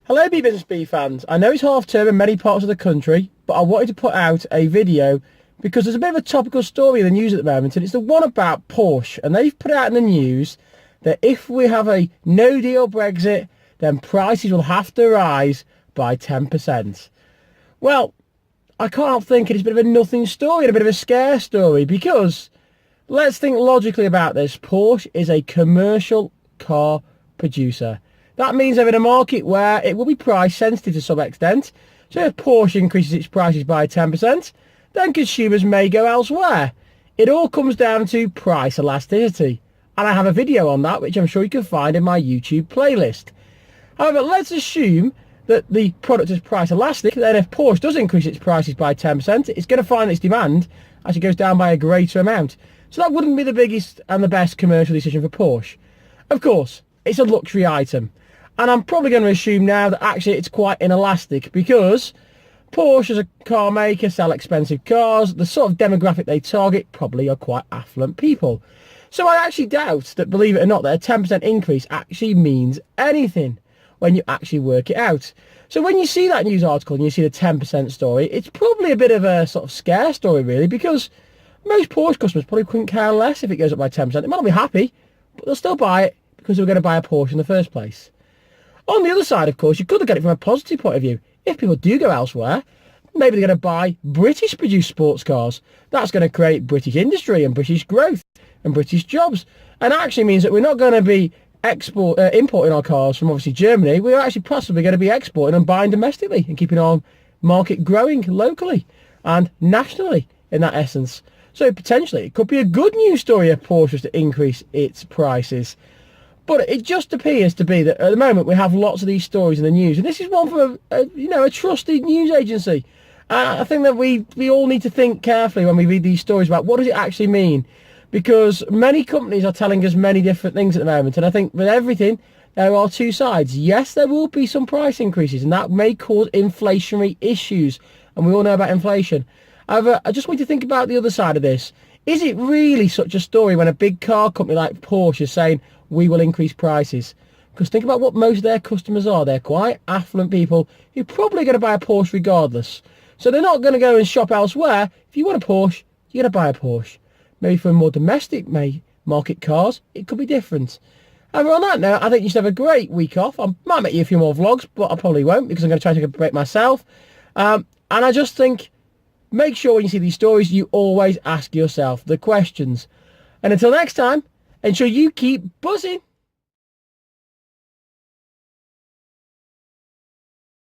Hello Business Bee fans, I know it's half term in many parts of the country, but I wanted to put out a video because there's a bit of a topical story in the news at the moment, and it's the one about Porsche. And they've put out in the news that if we have a no deal Brexit, then prices will have to rise by 10%. Well, I can't help thinking it's a bit of a nothing story and a bit of a scare story, because let's think logically about this. Porsche is a commercial car producer. That means they're in a market where it will be price sensitive to some extent. So if Porsche increases its prices by 10%, then consumers may go elsewhere. It all comes down to price elasticity. And I have a video on that, which I'm sure you can find in my YouTube playlist. However, let's assume that the product is price elastic. Then if Porsche does increase its prices by 10%, it's going to find its demand actually goes down by a greater amount. So that wouldn't be the biggest and the best commercial decision for Porsche. Of course, it's a luxury item. And I'm probably going to assume now that actually it's quite inelastic, because Porsche as a car maker sell expensive cars. The sort of demographic they target probably are quite affluent people. So I actually doubt that, believe it or not, that a 10% increase actually means anything when you actually work it out. So when you see that news article and you see the 10% story, it's probably a bit of a sort of scare story really, because most Porsche customers probably couldn't care less if it goes up by 10%. They might not be happy, but they'll still buy it because they were going to buy a Porsche in the first place. On the other side, of course, you could look at it from a positive point of view. If people do go elsewhere, maybe they're going to buy British-produced sports cars. That's going to create British industry and British growth and British jobs. And actually means that we're not going to be importing our cars from, obviously, Germany. We're actually possibly going to be exporting and buying domestically and keeping our market growing locally and nationally in that essence. So potentially, it could be a good news story if Porsche was to increase its prices. But it just appears to be that at the moment we have lots of these stories in the news, and this is one from a trusted news agency. I think that we all need to think carefully when we read these stories about what does it actually mean, because many companies are telling us many different things at the moment, and I think with everything there are two sides. Yes, there will be some price increases, and that may cause inflationary issues, and we all know about inflation. However, I just want you to think about the other side of this. Is it really such a story when a big car company like Porsche is saying, we will increase prices? Because think about what most of their customers are. They're quite affluent people who are probably going to buy a Porsche regardless. So they're not going to go and shop elsewhere. If you want a Porsche, you're going to buy a Porsche. Maybe for more domestic market cars, it could be different. However, on that note, I think you should have a great week off. I might make you a few more vlogs, but I probably won't, because I'm going to try to take a break myself. And I just think, make sure when you see these stories, you always ask yourself the questions. And until next time, ensure you keep buzzing.